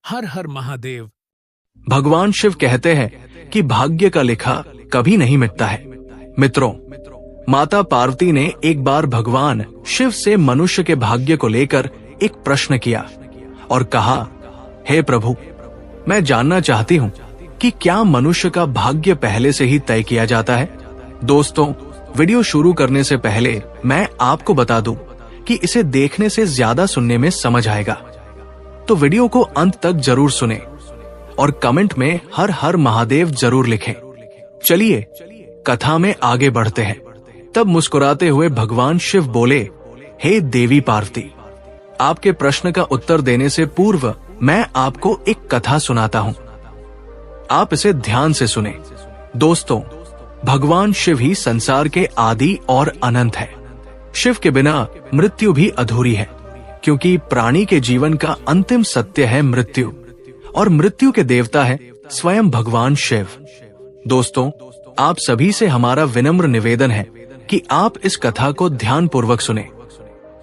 हर हर महादेव। भगवान शिव कहते हैं कि भाग्य का लिखा कभी नहीं मिटता है। मित्रों, माता पार्वती ने एक बार भगवान शिव से मनुष्य के भाग्य को लेकर एक प्रश्न किया और कहा, हे प्रभु, मैं जानना चाहती हूँ कि क्या मनुष्य का भाग्य पहले से ही तय किया जाता है। दोस्तों, वीडियो शुरू करने से पहले मैं आपको बता दूं कि इसे देखने से ज्यादा सुनने में समझ आएगा, तो वीडियो को अंत तक जरूर सुने और कमेंट में हर हर महादेव जरूर लिखें। चलिए कथा में आगे बढ़ते हैं। तब मुस्कुराते हुए भगवान शिव बोले, हे देवी पार्वती, आपके प्रश्न का उत्तर देने से पूर्व मैं आपको एक कथा सुनाता हूं। आप इसे ध्यान से सुने। दोस्तों, भगवान शिव ही संसार के आदि और अनंत है। शिव के बिना मृत्यु भी अधूरी है, क्योंकि प्राणी के जीवन का अंतिम सत्य है मृत्यु, और मृत्यु के देवता है स्वयं भगवान शिव। दोस्तों, आप सभी से हमारा विनम्र निवेदन है कि आप इस कथा को ध्यानपूर्वक सुने,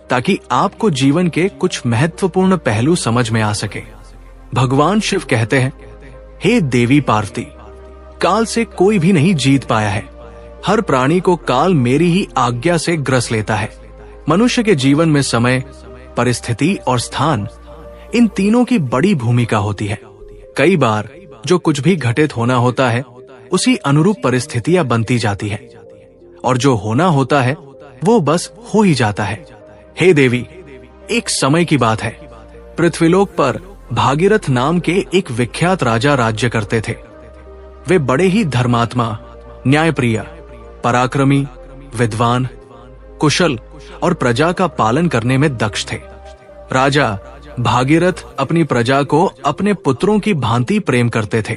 ताकि आपको जीवन के कुछ महत्वपूर्ण पहलू समझ में आ सके। भगवान शिव कहते हैं, हे देवी पार्वती, काल से कोई भी नहीं जीत पाया है। हर प्राणी को काल मेरी ही आज्ञा से ग्रस लेता है। मनुष्य के जीवन में समय, परिस्थिति और स्थान, इन तीनों की बड़ी भूमिका होती है। कई बार जो कुछ भी घटित होना होता है, उसी अनुरूप परिस्थितियां बनती जाती है, और जो होना होता है वो बस हो ही जाता है। हे देवी, एक समय की बात है, पृथ्वीलोक पर भागीरथ नाम के एक विख्यात राजा राज्य करते थे। वे बड़े ही धर्मात्मा, न्यायप्रिय, पराक्रमी, विद्वान, कुशल और प्रजा का पालन करने में दक्ष थे। राजा भागीरथ अपनी प्रजा को अपने पुत्रों की भांति प्रेम करते थे।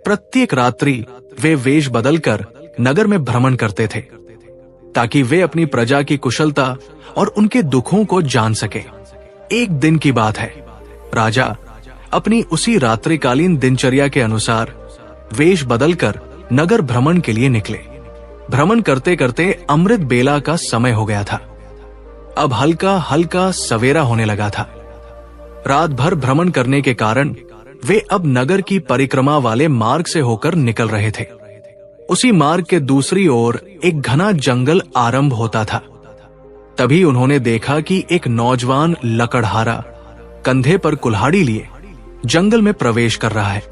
प्रत्येक रात्रि वे वेश बदलकर नगर में भ्रमण करते थे, ताकि वे अपनी प्रजा की कुशलता और उनके दुखों को जान सके। एक दिन की बात है, राजा अपनी उसी रात्रिकालीन दिनचर्या के अनुसार वेश बदलकर नगर भ्रमण के लिए निकले। भ्रमण करते करते अमृत बेला का समय हो गया था। अब हल्का हल्का सवेरा होने लगा था। रात भर भ्रमण करने के कारण वे अब नगर की परिक्रमा वाले मार्ग से होकर निकल रहे थे। उसी मार्ग के दूसरी ओर एक घना जंगल आरंभ होता था। तभी उन्होंने देखा कि एक नौजवान लकड़हारा कंधे पर कुल्हाड़ी लिए जंगल में प्रवेश कर रहा है।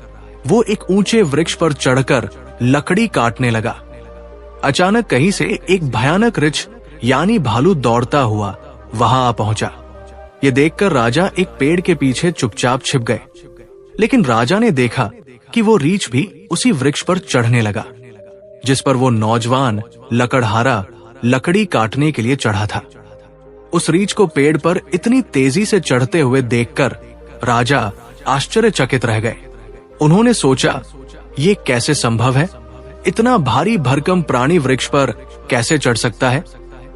वो एक ऊंचे वृक्ष पर चढ़कर लकड़ी काटने लगा। अचानक कहीं से एक भयानक रीछ यानी भालू दौड़ता हुआ वहां आ पहुंचा। ये देखकर राजा एक पेड़ के पीछे चुपचाप छिप गए। लेकिन राजा ने देखा कि वो रीछ भी उसी वृक्ष पर चढ़ने लगा, जिस पर वो नौजवान लकड़हारा लकड़ी काटने के लिए चढ़ा था। उस रीछ को पेड़ पर इतनी तेजी से चढ़ते हुए देखकर राजा आश्चर्यचकित रह गए। उन्होंने सोचा, ये कैसे संभव है? इतना भारी भरकम प्राणी वृक्ष पर कैसे चढ़ सकता है?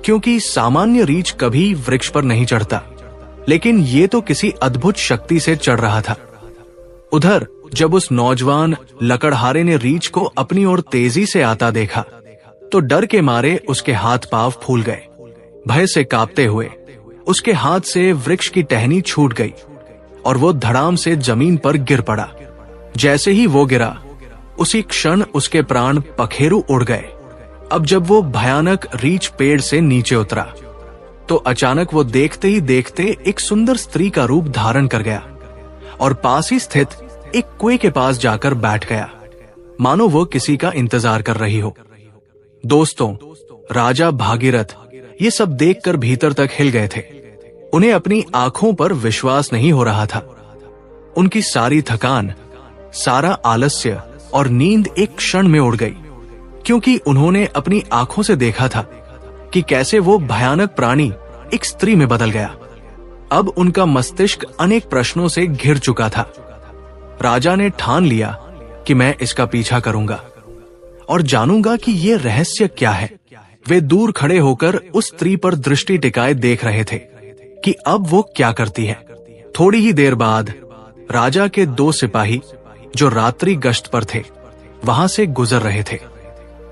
क्योंकि सामान्य रीछ कभी वृक्ष पर नहीं चढ़ता, लेकिन ये तो किसी अद्भुत शक्ति से चढ़ रहा था। उधर जब उस नौजवान लकड़हारे ने रीछ को अपनी ओर तेजी से आता देखा, तो डर के मारे उसके हाथ पांव फूल गए। भय से कांपते हुए उसके हाथ से वृक्ष की टहनी छूट गई और वो धड़ाम से जमीन पर गिर पड़ा। जैसे ही वो गिरा, उसी क्षण उसके प्राण पखेरु उड़ गए। अब जब वो भयानक रीछ पेड़ से नीचे उतरा, तो अचानक वो देखते ही देखते एक सुंदर स्त्री का रूप धारण कर गया और पास ही स्थित एक कुएं के पास जाकर बैठ गया, मानो वो किसी का इंतजार कर रही हो। दोस्तों, राजा भागीरथ ये सब देखकर भीतर तक हिल गए थे। उन्हें अपनी आंखों पर विश्वास नहीं हो रहा था। उनकी सारी थकान, सारा आलस्य और नींद एक क्षण में उड़ गई, क्योंकि उन्होंने अपनी आंखों से देखा था कि कैसे वो भयानक प्राणी एक स्त्री में बदल गया। अब उनका मस्तिष्क अनेक प्रश्नों से घिर चुका था। राजा ने ठान लिया कि मैं इसका पीछा करूंगा और जानूंगा कि ये रहस्य क्या है। वे दूर खड़े होकर उस स्त्री पर दृष्टि टिकाए देख रहे थे कि अब वो क्या करती है। थोड़ी ही देर बाद राजा के 2 सिपाही जो रात्रि गश्त पर थे वहां से गुजर रहे थे।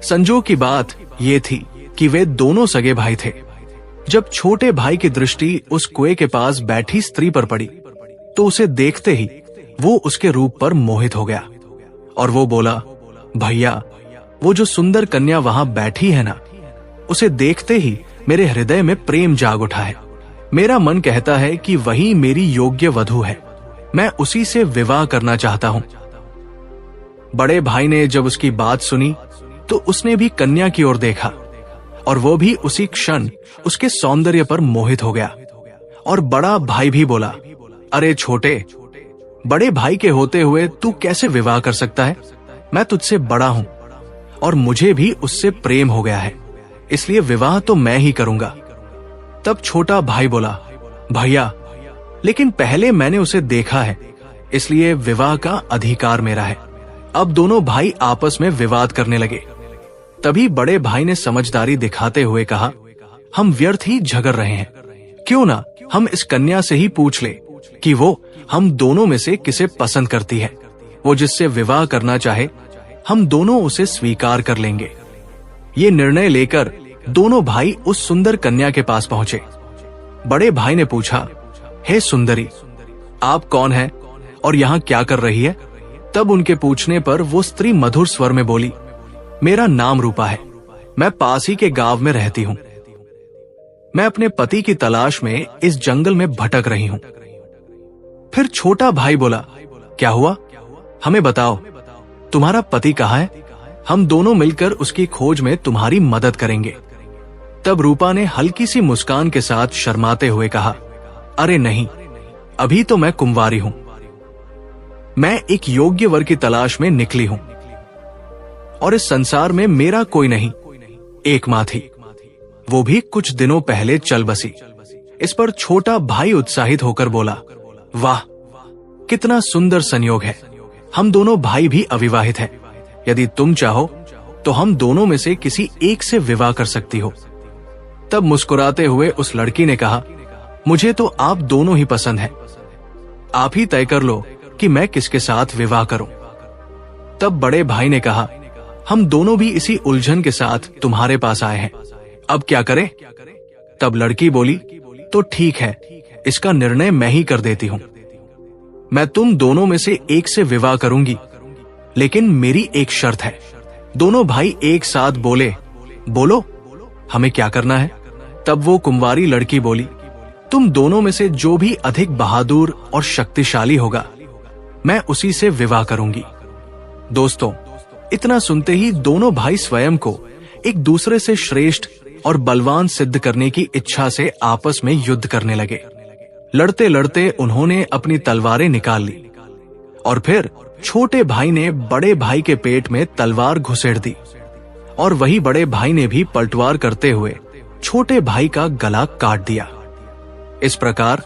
संजोग की बात ये थी कि वे दोनों सगे भाई थे। जब छोटे भाई की दृष्टि उस कुएं के पास बैठी स्त्री पर पड़ी, तो उसे देखते ही वो उसके रूप पर मोहित हो गया और वो बोला, भैया, वो जो सुंदर कन्या वहां बैठी है ना, उसे देखते ही मेरे हृदय में प्रेम जाग उठा है। मेरा मन कहता है कि वही मेरी योग्य वधू है। मैं उसी से विवाह करना चाहता हूं। बड़े भाई ने जब उसकी बात सुनी तो उसने भी कन्या की ओर देखा और वो भी उसी क्षण उसके सौंदर्य पर मोहित हो गया। और बड़ा भाई भी बोला, अरे छोटे, बड़े भाई के होते हुए तू कैसे विवाह कर सकता है? मैं तुझसे बड़ा हूं और मुझे भी उससे प्रेम हो गया है, इसलिए विवाह तो मैं ही करूंगा। तब छोटा भाई बोला, भैया, लेकिन पहले मैंने उसे देखा है, इसलिए विवाह का अधिकार मेरा है। अब दोनों भाई आपस में विवाद करने लगे। तभी बड़े भाई ने समझदारी दिखाते हुए कहा, हम व्यर्थ ही झगड़ रहे हैं, क्यों ना हम इस कन्या से ही पूछ ले कि वो हम दोनों में से किसे पसंद करती है। वो जिससे विवाह करना चाहे, हम दोनों उसे स्वीकार कर लेंगे। ये निर्णय लेकर दोनों भाई उस सुंदर कन्या के पास पहुंचे। बड़े भाई ने पूछा, हे सुंदरी, आप कौन हैं और यहाँ क्या कर रही है? तब उनके पूछने पर वो स्त्री मधुर स्वर में बोली, मेरा नाम रूपा है, मैं पास ही के गांव में रहती हूँ। मैं अपने पति की तलाश में इस जंगल में भटक रही हूँ। फिर छोटा भाई बोला, क्या हुआ? हमें बताओ, तुम्हारा पति कहाँ है? हम दोनों मिलकर उसकी खोज में तुम्हारी मदद करेंगे। तब रूपा ने हल्की सी मुस्कान के साथ शर्माते हुए कहा, अरे नहीं, अभी तो मैं कुंवारी हूं। मैं एक योग्य वर की तलाश में निकली हूं और इस संसार में मेरा कोई नहीं, एक मां थी, वो भी कुछ दिनों पहले चल बसी। इस पर छोटा भाई उत्साहित होकर बोला, वाह, कितना सुंदर संयोग है। हम दोनों भाई भी अविवाहित हैं। यदि तुम चाहो तो हम दोनों में से किसी एक से विवाह कर सकती हो। तब मुस्कुराते हुए उस लड़की ने कहा, मुझे तो आप दोनों ही पसंद हैं। आप ही तय कर लो कि मैं किसके साथ विवाह करूं। तब बड़े भाई ने कहा, हम दोनों भी इसी उलझन के साथ तुम्हारे पास आए हैं, अब क्या करें? तब लड़की बोली, तो ठीक है, इसका निर्णय मैं ही कर देती हूं। मैं तुम दोनों में से एक से विवाह करूंगी, लेकिन मेरी एक शर्त है। दोनों भाई एक साथ बोले, बोलो, हमें क्या करना है? तब वो कुंवारी लड़की बोली, तुम दोनों में से जो भी अधिक बहादुर और शक्तिशाली होगा, मैं उसी से विवाह करूंगी। दोस्तों, इतना सुनते ही दोनों भाई स्वयं को एक दूसरे से श्रेष्ठ और बलवान सिद्ध करने की इच्छा से आपस में युद्ध करने लगे। लड़ते लड़ते उन्होंने अपनी तलवारें निकाल ली और फिर छोटे भाई ने बड़े भाई के पेट में तलवार घुसेड़ दी और वही बड़े भाई ने भी पलटवार करते हुए छोटे भाई का गला काट दिया। इस प्रकार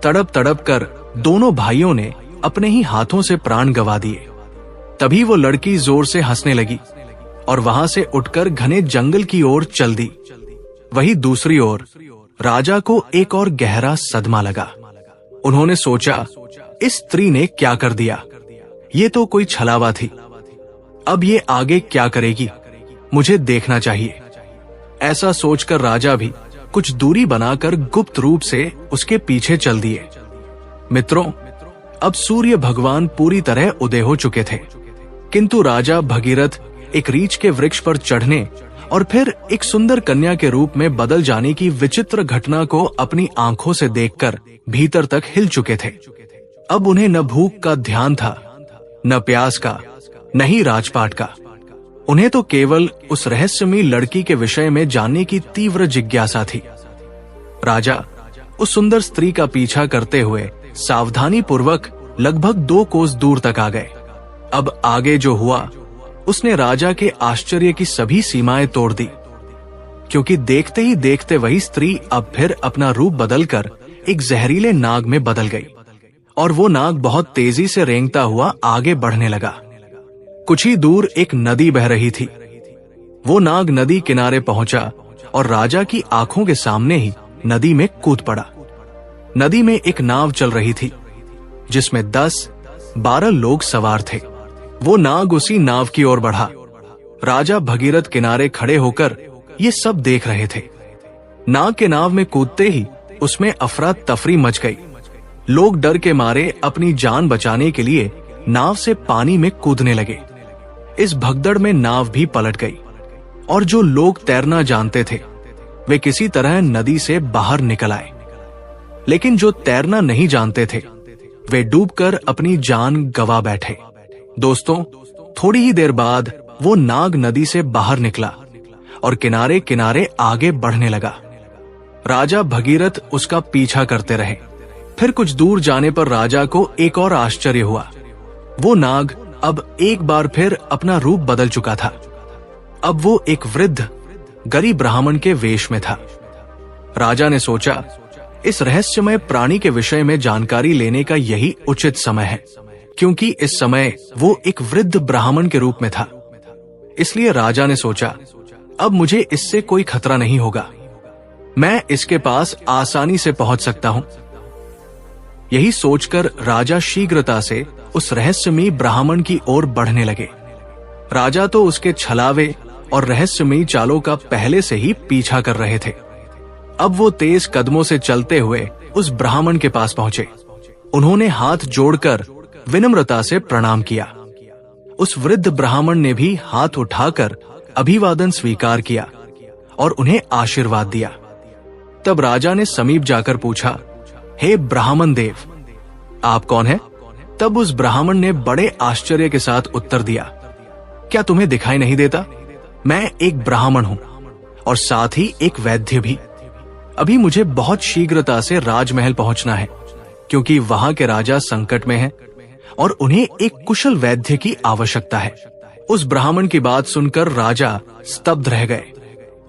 तड़प तड़प कर दोनों भाइयों ने अपने ही हाथों से प्राण गंवा दिए। तभी वो लड़की जोर से हंसने लगी और वहां से उठकर घने जंगल की ओर चल दी। वही दूसरी ओर राजा को एक और गहरा सदमा लगा। उन्होंने सोचा, इस स्त्री ने क्या कर दिया? ये तो कोई छलावा थी। अब ये आगे क्या करेगी? मुझे देखना चाहिए। ऐसा सोचकर राजा भी कुछ दूरी बनाकर गुप्त रूप से उसके पीछे चल दिए। मित्रों, अब सूर्य भगवान पूरी तरह उदय हो चुके थे, किंतु राजा भगीरथ एक रीछ के वृक्ष पर चढ़ने और फिर एक सुंदर कन्या के रूप में बदल जाने की विचित्र घटना को अपनी आंखों से देखकर भीतर तक हिल चुके थे। अब उन्हें न भूख का ध्यान था, न प्यास का, न ही राजपाट का। उन्हें तो केवल उस रहस्यमयी लड़की के विषय में जानने की तीव्र जिज्ञासा थी। राजा उस सुंदर स्त्री का पीछा करते हुए सावधानी पूर्वक लगभग 2 कोस दूर तक आ गए। अब आगे जो हुआ उसने राजा के आश्चर्य की सभी सीमाएं तोड़ दी, क्योंकि देखते ही देखते वही स्त्री अब फिर अपना रूप बदलकर एक जहरीले नाग में बदल गई और वो नाग बहुत तेजी से रेंगता हुआ आगे बढ़ने लगा। कुछ ही दूर एक नदी बह रही थी। वो नाग नदी किनारे पहुंचा और राजा की आंखों के सामने ही नदी में कूद पड़ा। नदी में एक नाव चल रही थी जिसमें 10-12 लोग सवार थे। वो नाग उसी नाव की ओर बढ़ा। राजा भगीरथ किनारे खड़े होकर ये सब देख रहे थे। नाग के नाव में कूदते ही उसमें अफरा तफरी मच गई। लोग डर के मारे अपनी जान बचाने के लिए नाव से पानी में कूदने लगे। इस भगदड़ में नाव भी पलट गई और जो लोग तैरना जानते थे वे किसी तरह नदी से बाहर निकल आए, लेकिन जो तैरना नहीं जानते थे वे डूबकर अपनी जान गंवा बैठे। दोस्तों, थोड़ी ही देर बाद वो नाग नदी से बाहर निकला और किनारे किनारे आगे बढ़ने लगा। राजा भगीरथ उसका पीछा करते रहे। फिर कुछ दूर जाने पर राजा को एक और आश्चर्य हुआ। वो नाग अब एक बार फिर अपना रूप बदल चुका था। अब वो एक वृद्ध गरीब ब्राह्मण के वेश में था। राजा ने सोचा, इस रहस्यमय प्राणी के विषय में जानकारी लेने का यही उचित समय है, क्योंकि इस समय वो एक वृद्ध ब्राह्मण के रूप में था। इसलिए राजा ने सोचा, अब मुझे इससे कोई खतरा नहीं होगा, मैं इसके पास आसानी से पहुंच सकता हूं। यही सोचकर राजा शीघ्रता से उस रहस्यमयी ब्राह्मण की ओर बढ़ने लगे। राजा तो उसके छलावे और रहस्यमयी चालों का पहले से ही पीछा कर रहे थे। अब वो तेज कदमों से चलते हुए उस ब्राह्मण के पास पहुंचे। उन्होंने हाथ जोड़कर विनम्रता से प्रणाम किया। उस वृद्ध ब्राह्मण ने भी हाथ उठाकर अभिवादन स्वीकार किया और उन्हें आशीर्वाद दिया। तब राजा ने समीप जाकर पूछा, हे ब्राह्मण देव, आप कौन हैं? तब उस ब्राह्मण ने बड़े आश्चर्य के साथ उत्तर दिया, क्या तुम्हें दिखाई नहीं देता? मैं एक ब्राह्मण हूं और साथ ही एक वैद्य भी। अभी मुझे बहुत शीघ्रता से राजमहल पहुंचना है, क्योंकि वहां के राजा संकट में हैं और उन्हें एक कुशल वैद्य की आवश्यकता है। उस ब्राह्मण की बात सुनकर राजा स्तब्ध रह गए।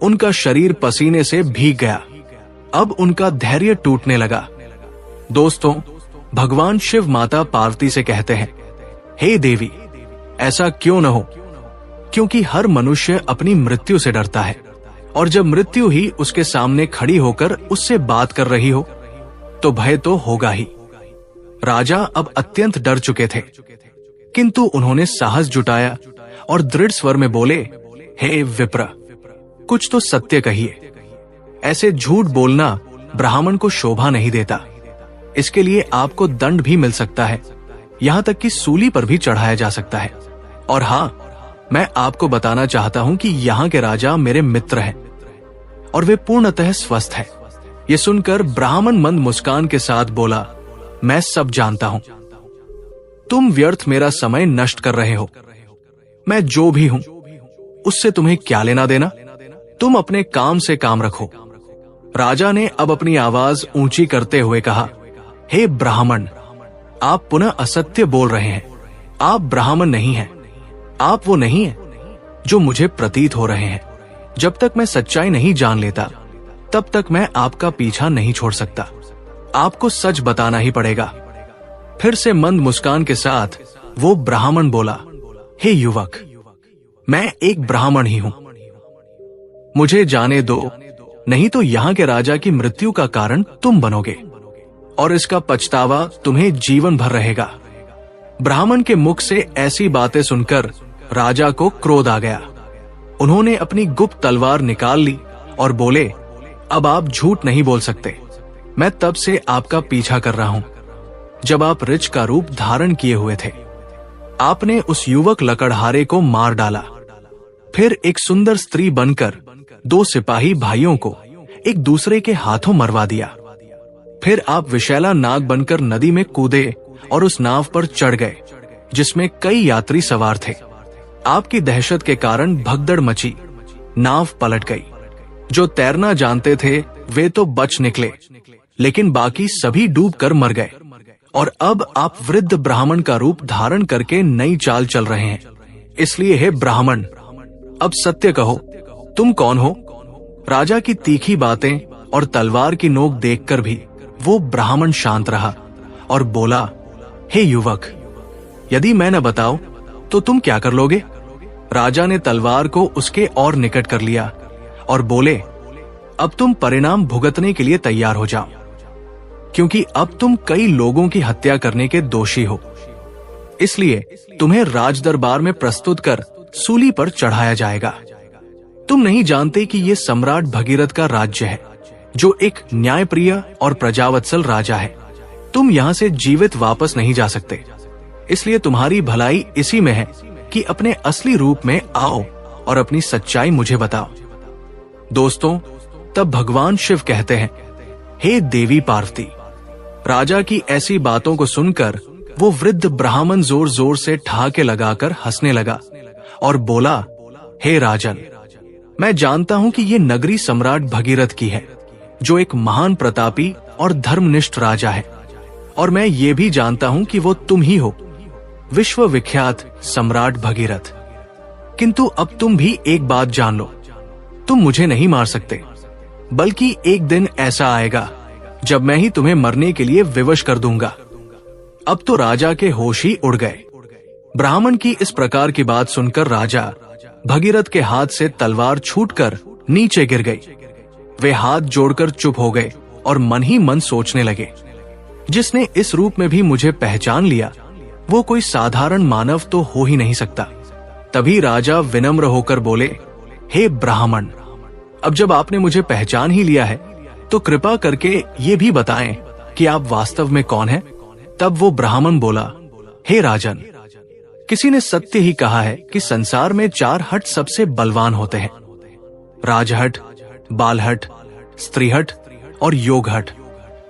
उनका शरीर पसीने से भीग गया। अब उनका धैर्य टूटने लगा। दोस्तों, भगवान शिव माता पार्वती से कहते हैं, हे देवी, ऐसा क्यों न हो, क्योंकि हर मनुष्य अपनी मृत्यु से डरता है और जब मृत्यु ही उसके सामने खड़ी होकर उससे बात कर रही हो तो भय तो होगा ही। राजा अब अत्यंत डर चुके थे, किंतु उन्होंने साहस जुटाया और दृढ़ स्वर में बोले, हे विप्र, कुछ तो सत्य कहिए। ऐसे झूठ बोलना ब्राह्मण को शोभा नहीं देता। इसके लिए आपको दंड भी मिल सकता है, यहां तक कि सूली पर भी चढ़ाया जा सकता है। और हाँ, मैं आपको बताना चाहता हूं कि यहाँ के राजा मेरे मित्र हैं और वे पूर्णतः स्वस्थ हैं। ये सुनकर ब्राह्मण मंद मुस्कान के साथ बोला, मैं सब जानता हूं। तुम व्यर्थ मेरा समय नष्ट कर रहे हो। मैं जो भी हूं उससे तुम्हें क्या लेना देना? तुम अपने काम से काम रखो। राजा ने अब अपनी आवाज ऊंची करते हुए कहा, हे ब्राह्मण, आप पुनः असत्य बोल रहे हैं। आप ब्राह्मण नहीं हैं। आप वो नहीं हैं जो मुझे प्रतीत हो रहे हैं। जब तक मैं सच्चाई नहीं जान लेता तब तक मैं आपका पीछा नहीं छोड़ सकता। आपको सच बताना ही पड़ेगा। फिर से मंद मुस्कान के साथ वो ब्राह्मण बोला, हे युवक, मैं एक ब्राह्मण ही हूं। मुझे जाने दो, नहीं तो यहाँ के राजा की मृत्यु का कारण तुम बनोगे और इसका पछतावा तुम्हें जीवन भर रहेगा। ब्राह्मण के मुख से ऐसी बातें सुनकर राजा को क्रोध आ गया। उन्होंने अपनी गुप्त तलवार निकाल ली और बोले, अब आप झूठ नहीं बोल सकते। मैं तब से आपका पीछा कर रहा हूं जब आप ऋच का रूप धारण किए हुए थे। आपने उस युवक लकड़हारे को मार डाला, फिर एक सुंदर स्त्री बनकर 2 सिपाही भाइयों को एक दूसरे के हाथों मरवा दिया। फिर आप विशैला नाग बनकर नदी में कूदे और उस नाव पर चढ़ गए जिसमें कई यात्री सवार थे। आपकी दहशत के कारण भगदड़ मची, नाव पलट गई। जो तैरना जानते थे वे तो बच निकले, लेकिन बाकी सभी डूबकर मर गए। और अब आप वृद्ध ब्राह्मण का रूप धारण करके नई चाल चल रहे हैं। इसलिए हे ब्राह्मण, अब सत्य कहो, तुम कौन हो? राजा की तीखी बातें और तलवार की नोक देखकर भी वो ब्राह्मण शांत रहा और बोला, हे युवक, यदि मैं न बताऊं तो तुम क्या कर लोगे? राजा ने तलवार को उसके और निकट कर लिया और बोले, अब तुम परिणाम भुगतने के लिए तैयार हो जाओ, क्योंकि अब तुम कई लोगों की हत्या करने के दोषी हो। इसलिए तुम्हें राजदरबार में प्रस्तुत कर सूली पर चढ़ाया जाएगा। तुम नहीं जानते कि ये सम्राट भगीरथ का राज्य है, जो एक न्यायप्रिय और प्रजावत्सल राजा है। तुम यहाँ से जीवित वापस नहीं जा सकते। इसलिए तुम्हारी भलाई इसी में है कि अपने असली रूप में आओ और अपनी सच्चाई मुझे बताओ। दोस्तों, तब भगवान शिव कहते हैं, हे देवी पार्वती। राजा की ऐसी बातों को सुनकर वो वृद्ध ब्राह्मण जोर जोर से ठहाके लगाकर हंसने लगा और बोला, हे राजन, मैं जानता हूं कि ये नगरी सम्राट भगीरथ की है, जो एक महान प्रतापी और धर्मनिष्ठ राजा है। और मैं ये भी जानता हूं कि वो तुम ही हो, विश्व विख्यात सम्राट भगीरथ। किंतु अब तुम भी एक बात जान लो, तुम मुझे नहीं मार सकते, बल्कि एक दिन ऐसा आएगा जब मैं ही तुम्हें मरने के लिए विवश कर दूंगा। अब तो राजा के होश ही उड़ गए। ब्राह्मण की इस प्रकार की बात सुनकर राजा भगीरथ के हाथ से तलवार छूटकर नीचे गिर गई। वे हाथ जोड़कर चुप हो गए और मन ही मन सोचने लगे, जिसने इस रूप में भी मुझे पहचान लिया, वो कोई साधारण मानव तो हो ही नहीं सकता। तभी राजा विनम्र होकर बोले, हे ब्राह्मण, अब जब आपने मुझे पहचान ही लिया है तो कृपा करके ये भी बताएं कि आप वास्तव में कौन हैं। तब वो ब्राह्मण बोला, हे राजन, किसी ने सत्य ही कहा है कि संसार में 4 हट सबसे बलवान होते हैं, राजहट, बालहट, स्त्रीहट और योगहट।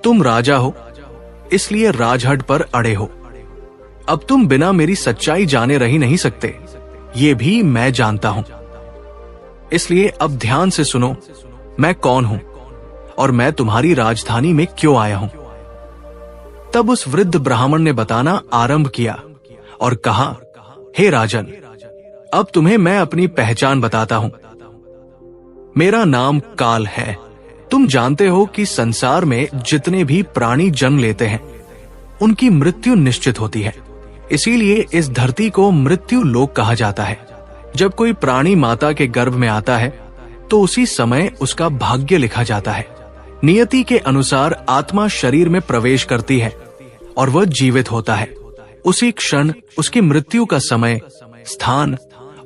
तुम राजा हो, इसलिए राजहट पर अड़े हो। अब तुम बिना मेरी सच्चाई जाने रह ही नहीं सकते, ये भी मैं जानता हूं। इसलिए अब ध्यान से सुनो, मैं कौन हूं और मैं तुम्हारी राजधानी में क्यों आया हूं। तब उस वृद्ध ब्राह्मण ने बताना आरंभ किया और कहा, हे राजन, अब तुम्हें मैं अपनी पहचान बताता हूं। मेरा नाम काल है। तुम जानते हो कि संसार में जितने भी प्राणी जन्म लेते हैं, उनकी मृत्यु निश्चित होती है। इसीलिए इस धरती को मृत्यु लोक कहा जाता है। जब कोई प्राणी माता के गर्भ में आता है तो उसी समय उसका भाग्य लिखा जाता है। नियति के अनुसार आत्मा शरीर में प्रवेश करती है और वह जीवित होता है। उसी क्षण उसकी मृत्यु का समय, स्थान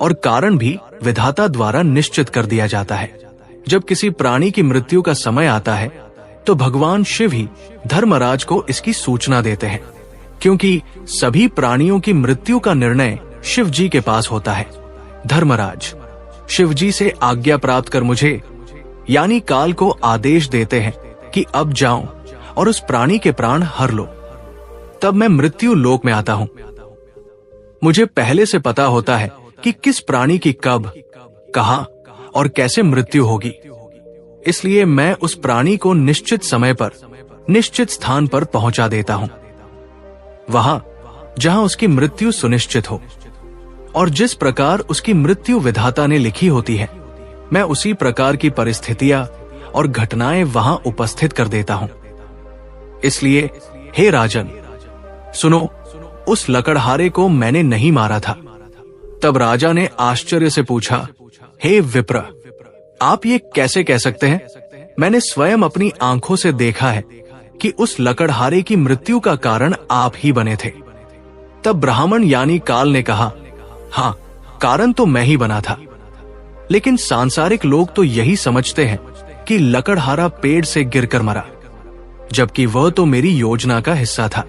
और कारण भी विधाता द्वारा निश्चित कर दिया जाता है। जब किसी प्राणी की मृत्यु का समय आता है तो भगवान शिव ही धर्मराज को इसकी सूचना देते हैं, क्योंकि सभी प्राणियों की मृत्यु का निर्णय शिव जी के पास होता है। धर्मराज शिव जी से आज्ञा प्राप्त कर मुझे यानी काल को आदेश देते हैं कि अब जाओ और उस प्राणी के प्राण हर लो। तब मैं मृत्यु लोक में आता हूं। मुझे पहले से पता होता है कि किस प्राणी की कब, कहां और कैसे मृत्यु होगी। इसलिए मैं उस प्राणी को निश्चित समय पर, निश्चित स्थान पर पहुंचा देता हूं, वहां जहां उसकी मृत्यु सुनिश्चित हो। और जिस प्रकार उसकी मृत्यु विधाता ने लिखी होती है, मैं उसी प्रकार की परिस्थितियां और घटनाएं वहां उपस्थित कर देता हूं। इसलिए हे राजन, सुनो, उस लकड़हारे को मैंने नहीं मारा था। तब राजा ने आश्चर्य से पूछा, हे विप्र, आप ये कैसे कह सकते हैं? मैंने स्वयं अपनी आंखों से देखा है कि उस लकड़हारे की मृत्यु का कारण आप ही बने थे। तब ब्राह्मण यानी काल ने कहा, हाँ, कारण तो मैं ही बना था, लेकिन सांसारिक लोग तो यही समझते हैं कि लकड़हारा पेड़ से गिरकर मरा, जबकि वह तो मेरी योजना का हिस्सा था।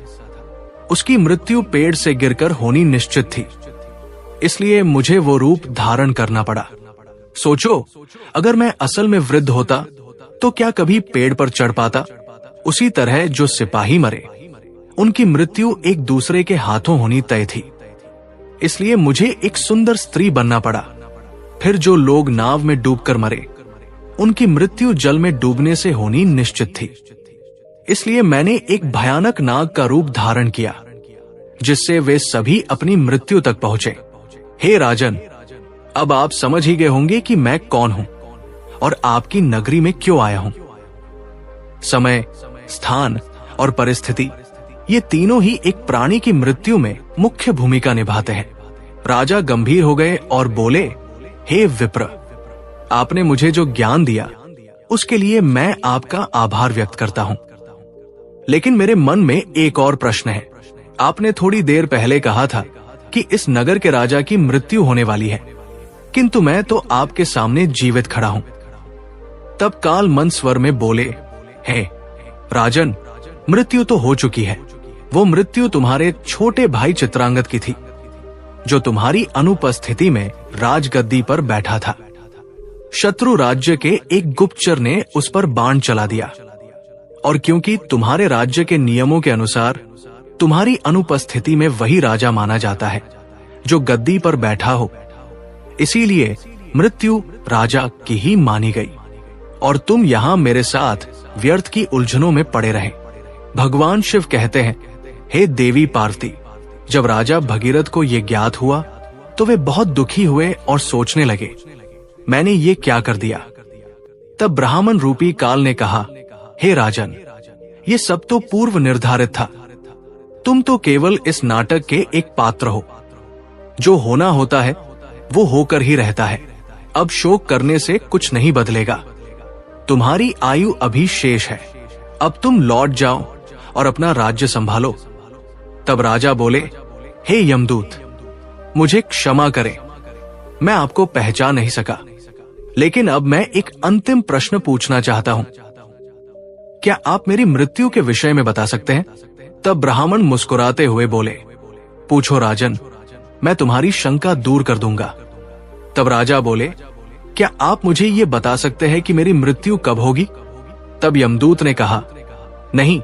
उसकी मृत्यु पेड़ से गिरकर होनी निश्चित थी, इसलिए मुझे वो रूप धारण करना पड़ा। सोचो, अगर मैं असल में वृद्ध होता तो क्या कभी पेड़ पर चढ़ पाता? उसी तरह जो सिपाही मरे, उनकी मृत्यु एक दूसरे के हाथों होनी तय थी। इसलिए मुझे एक सुंदर स्त्री बनना पड़ा। फिर जो लोग नाव में डूबकर मरे, उनकी मृत्यु जल में डूबने से होनी निश्चित थी। इसलिए मैंने एक भयानक नाग का रूप धारण किया, जिससे वे सभी अपनी मृत्यु तक पहुंचे। हे राजन, अब आप समझ ही गए होंगे कि मैं कौन हूं और आपकी नगरी में क्यों आया हूं। समय, स्थान और परिस्थिति, ये तीनों ही एक प्राणी की मृत्यु में मुख्य भूमिका निभाते हैं। राजा गंभीर हो गए और बोले, हे विप्र, आपने मुझे जो ज्ञान दिया उसके लिए मैं आपका आभार व्यक्त करता हूं। लेकिन मेरे मन में एक और प्रश्न है। आपने थोड़ी देर पहले कहा था कि इस नगर के राजा की मृत्यु होने वाली है, किंतु मैं तो आपके सामने जीवित खड़ा हूं। तब काल मंद स्वर में बोले, हे राजन, मृत्यु तो हो चुकी है। वो मृत्यु तुम्हारे छोटे भाई चित्रांगद की थी, जो तुम्हारी अनुपस्थिति में राजगद्दी पर बैठा था। शत्रु राज्य के एक गुप्तचर ने उस पर बाण चला दिया, और क्योंकि तुम्हारे राज्य के नियमों के अनुसार तुम्हारी अनुपस्थिति में वही राजा माना जाता है जो गद्दी पर बैठा हो, इसीलिए मृत्यु राजा की ही मानी गई और तुम यहां मेरे साथ व्यर्थ की उलझनों में पड़े रहे। भगवान शिव कहते हैं, हे देवी पार्वती, जब राजा भगीरथ को यह ज्ञात हुआ तो वे बहुत दुखी हुए और सोचने लगे, मैंने ये क्या कर दिया। तब ब्राह्मण रूपी काल ने कहा, हे राजन, ये सब तो पूर्व निर्धारित था। तुम तो केवल इस नाटक के एक पात्र हो। जो होना होता है वो होकर ही रहता है। अब शोक करने से कुछ नहीं बदलेगा। तुम्हारी आयु अभी शेष है। अब तुम लौट जाओ और अपना राज्य संभालो। तब राजा बोले, हे यमदूत, मुझे क्षमा करें, मैं आपको पहचान नहीं सका, लेकिन अब मैं एक अंतिम प्रश्न पूछना चाहता हूं। क्या आप मेरी मृत्यु के विषय में बता सकते हैं? तब ब्राह्मण मुस्कुराते हुए बोले, पूछो राजन, मैं तुम्हारी शंका दूर कर दूंगा। तब राजा बोले, क्या आप मुझे ये बता सकते हैं कि मेरी मृत्यु कब होगी? तब यमदूत ने कहा, नहीं,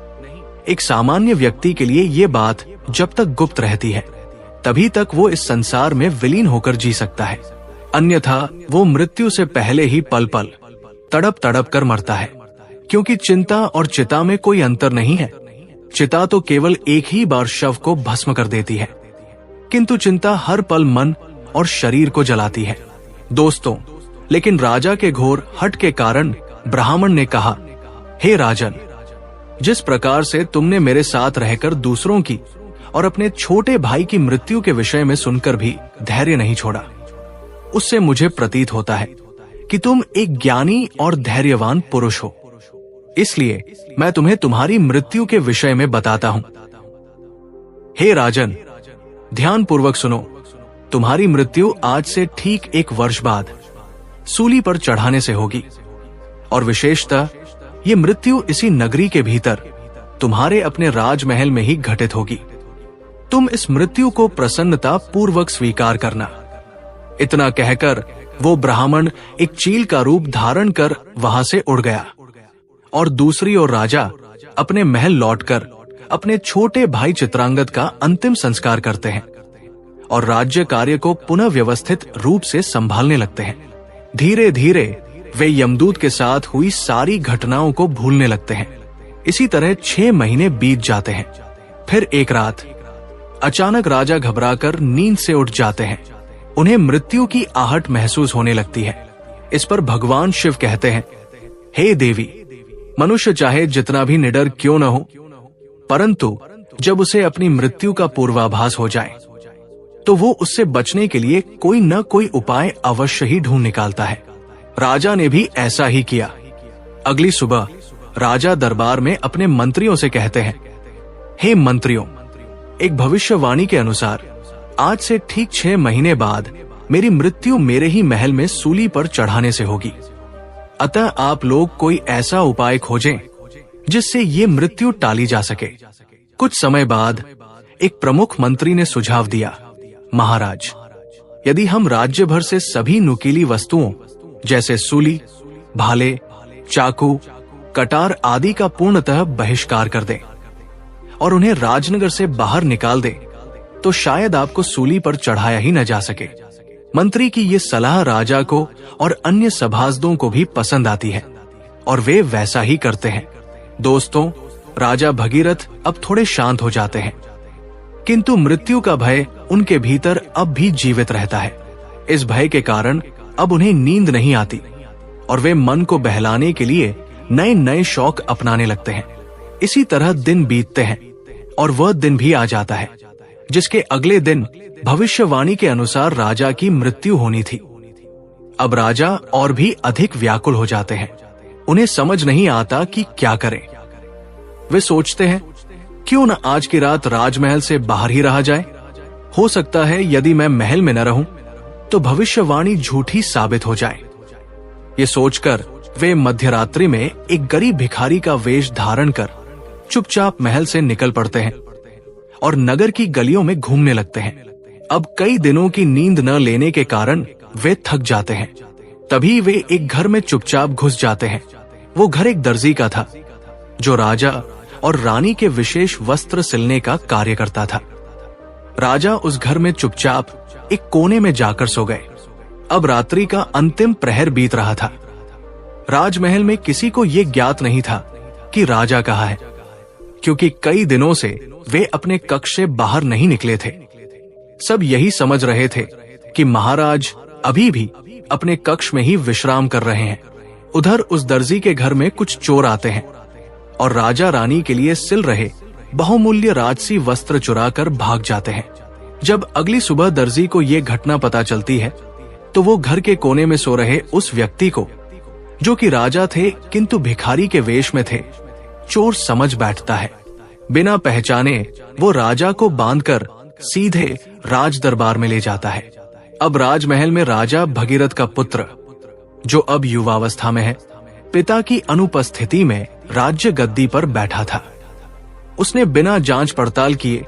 एक सामान्य व्यक्ति के लिए ये बात जब तक गुप्त रहती है तभी तक वो इस संसार में विलीन होकर जी सकता है, अन्यथा वो मृत्यु से पहले ही पल पल तड़प तड़प कर मरता है। क्योंकि चिंता और चिता में कोई अंतर नहीं है। चिता तो केवल एक ही बार शव को भस्म कर देती है, किंतु चिंता हर पल मन और शरीर को जलाती है। दोस्तों, लेकिन राजा के घोर हठ के कारण ब्राह्मण ने कहा, हे राजन, जिस प्रकार से तुमने मेरे साथ रहकर दूसरों की और अपने छोटे भाई की मृत्यु के विषय में सुनकर भी धैर्य नहीं छोड़ा, उससे मुझे प्रतीत होता है कि तुम एक ज्ञानी और धैर्यवान पुरुष हो। इसलिए मैं तुम्हें तुम्हारी मृत्यु के विषय में बताता हूं। हे राजन, ध्यान पूर्वक सुनो। तुम्हारी मृत्यु आज से ठीक 1 वर्ष बाद सूली पर चढ़ाने से होगी, और विशेषतः ये मृत्यु इसी नगरी के भीतर तुम्हारे अपने राजमहल में ही घटित होगी। तुम इस मृत्यु को प्रसन्नता पूर्वक स्वीकार करना। इतना कहकर वो ब्राह्मण एक चील का रूप धारण कर वहां से उड़ गया, और दूसरी ओर राजा अपने महल लौटकर अपने छोटे भाई चित्रांगद का अंतिम संस्कार करते हैं और राज्य कार्य को पुनः व्यवस्थित रूप से संभालने लगते हैं। धीरे धीरे वे यमदूत के साथ हुई सारी घटनाओं को भूलने लगते हैं। इसी तरह 6 महीने बीत जाते हैं। फिर एक रात अचानक राजा घबराकर नींद से उठ जाते हैं। उन्हें मृत्यु की आहट महसूस होने लगती है। इस पर भगवान शिव कहते हैं, हे देवी, मनुष्य चाहे जितना भी निडर क्यों न हो, परंतु जब उसे अपनी मृत्यु का पूर्वाभास हो जाए तो वो उससे बचने के लिए कोई न कोई उपाय अवश्य ही ढूंढ निकालता है। राजा ने भी ऐसा ही किया। अगली सुबह राजा दरबार में अपने मंत्रियों से कहते हैं, हे मंत्रियों, एक भविष्यवाणी के अनुसार आज से ठीक 6 महीने बाद मेरी मृत्यु मेरे ही महल में सूली पर चढ़ाने से होगी। अतः आप लोग कोई ऐसा उपाय खोजें जिससे ये मृत्यु टाली जा सके। कुछ समय बाद एक प्रमुख मंत्री ने सुझाव दिया, महाराज, यदि हम राज्य भर से सभी नुकीली वस्तुओं जैसे सूली, भाले, चाकू, कटार आदि का पूर्णतः बहिष्कार कर दें और उन्हें राजनगर से बाहर निकाल दें, तो शायद आपको सूली पर चढ़ाया ही न जा सके। मंत्री की ये सलाह राजा को और अन्य सभासदों को भी पसंद आती है और वे वैसा ही करते हैं। दोस्तों, राजा भगीरथ अब थोड़े शांत हो जाते हैं, किंतु मृत्यु का भय उनके भीतर अब भी जीवित रहता है। इस भय के कारण अब उन्हें नींद नहीं आती और वे मन को बहलाने के लिए नए नए शौक अपनाने लगते हैं। इसी तरह दिन बीतते हैं और वह दिन भी आ जाता है जिसके अगले दिन भविष्यवाणी के अनुसार राजा की मृत्यु होनी थी। अब राजा और भी अधिक व्याकुल हो जाते हैं। उन्हें समझ नहीं आता कि क्या करें। वे सोचते हैं, क्यों न आज की रात राजमहल से बाहर ही रहा जाए। हो सकता है यदि मैं महल में न रहूं तो भविष्यवाणी झूठी साबित हो जाए। ये सोचकर वे मध्यरात्रि में एक गरीब भिखारी का वेश धारण कर चुपचाप महल से निकल पड़ते हैं और नगर की गलियों में घूमने लगते हैं। अब कई दिनों की नींद न लेने के कारण वे थक जाते हैं। तभी वे एक घर में चुपचाप घुस जाते हैं। वो घर एक दर्जी का था, जो राजा और रानी के विशेष वस्त्र सिलने का कार्य करता था। राजा उस घर में चुपचाप एक कोने में जाकर सो गए। अब रात्रि का अंतिम प्रहर बीत रहा था। राजमहल में किसी को यह ज्ञात नहीं था कि राजा कहाँ है, क्योंकि कई दिनों से वे अपने कक्ष से बाहर नहीं निकले थे। सब यही समझ रहे थे कि महाराज अभी भी अपने कक्ष में ही विश्राम कर रहे हैं। उधर उस दर्जी के घर में कुछ चोर आते हैं और राजा रानी के लिए सिल रहे बहुमूल्य राजसी वस्त्र चुराकर भाग जाते हैं। जब अगली सुबह दर्जी को यह घटना पता चलती है तो वो घर के कोने में सो रहे उस व्यक्ति को, जो कि राजा थे किंतु भिखारी के वेश में थे, चोर समझ बैठता है। बिना पहचाने वो राजा को बांधकर सीधे राज दरबार में ले जाता है। अब राजमहल में राजा भगीरथ का पुत्र, जो अब युवावस्था में है, पिता की अनुपस्थिति में राज्य गद्दी पर बैठा था। उसने बिना जांच पड़ताल किए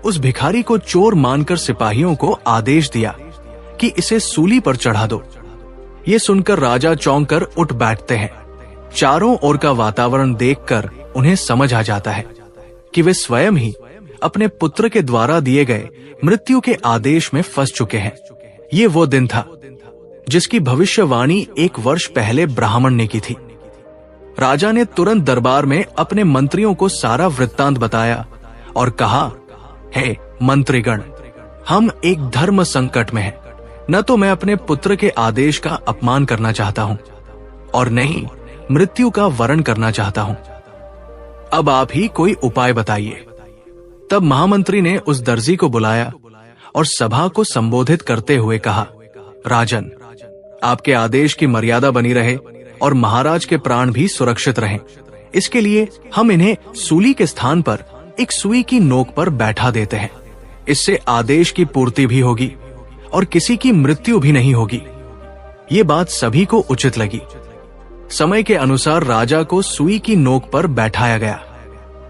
उस भिखारी को चोर मानकर सिपाहियों को आदेश दिया कि इसे सूली पर चढ़ा दो। ये सुनकर राजा चौंक कर उठ बैठते हैं। चारों ओर का वातावरण देखकर उन्हें समझ आ जाता है कि वे स्वयं ही अपने पुत्र के द्वारा दिए गए मृत्यु के आदेश में फंस चुके हैं। ये वो दिन था जिसकी भविष्यवाणी 1 वर्ष पहले ब्राह्मण ने की थी। राजा ने तुरंत दरबार में अपने मंत्रियों को सारा वृत्तांत बताया और कहा, हे मंत्रीगण, हम एक धर्म संकट में हैं। न तो मैं अपने पुत्र के आदेश का अपमान करना चाहता हूं और न ही मृत्यु का वरण करना चाहता हूं। अब आप ही कोई उपाय बताइए। तब महामंत्री ने उस दर्जी को बुलाया और सभा को संबोधित करते हुए कहा, राजन, आपके आदेश की मर्यादा बनी रहे और महाराज के प्राण भी सुरक्षित रहें। इसके लिए हम इन्हें सूली के स्थान पर एक सुई की नोक पर बैठा देते हैं। इससे आदेश की पूर्ति भी होगी और किसी की मृत्यु भी नहीं होगी। ये बात सभी को उचित लगी। समय के अनुसार राजा को सुई की नोक पर बैठाया गया,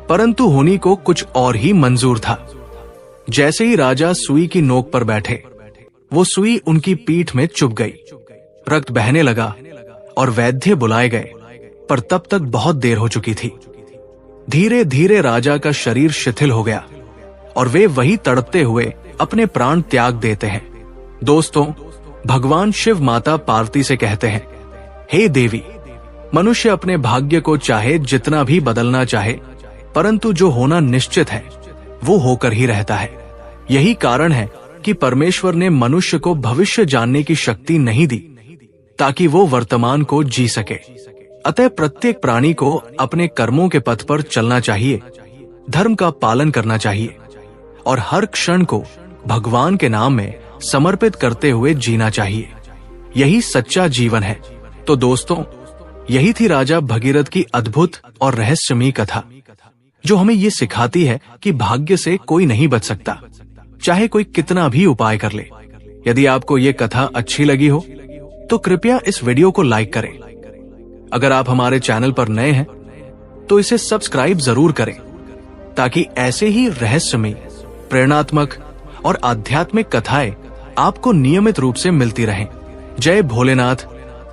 परंतु होनी को कुछ और ही मंजूर था। जैसे ही राजा सुई की नोक पर बैठे, वो सुई उनकी पीठ में चुभ गई। रक्त बहने लगा और वैद्य बुलाए गए, पर तब तक बहुत देर हो चुकी थी। धीरे धीरे राजा का शरीर शिथिल हो गया और वे वही तड़पते हुए अपने प्राण त्याग देते हैं। दोस्तों, भगवान शिव माता पार्वती से कहते हैं, हे देवी, मनुष्य अपने भाग्य को चाहे जितना भी बदलना चाहे, परंतु जो होना निश्चित है वो होकर ही रहता है। यही कारण है कि परमेश्वर ने मनुष्य को भविष्य जानने की शक्ति नहीं दी, ताकि वो वर्तमान को जी सके। अतः प्रत्येक प्राणी को अपने कर्मों के पथ पर चलना चाहिए, धर्म का पालन करना चाहिए और हर क्षण को भगवान के नाम में समर्पित करते हुए जीना चाहिए। यही सच्चा जीवन है। तो दोस्तों, यही थी राजा भगीरथ की अद्भुत और रहस्यमयी कथा, जो हमें ये सिखाती है कि भाग्य से कोई नहीं बच सकता, चाहे कोई कितना भी उपाय कर ले। यदि आपको ये कथा अच्छी लगी हो तो कृपया इस वीडियो को लाइक करें। अगर आप हमारे चैनल पर नए हैं तो इसे सब्सक्राइब जरूर करें, ताकि ऐसे ही रहस्यमयी, प्रेरणात्मक और आध्यात्मिक कथाएं आपको नियमित रूप से मिलती रहें। जय भोलेनाथ,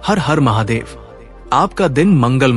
हर हर महादेव। आपका दिन मंगल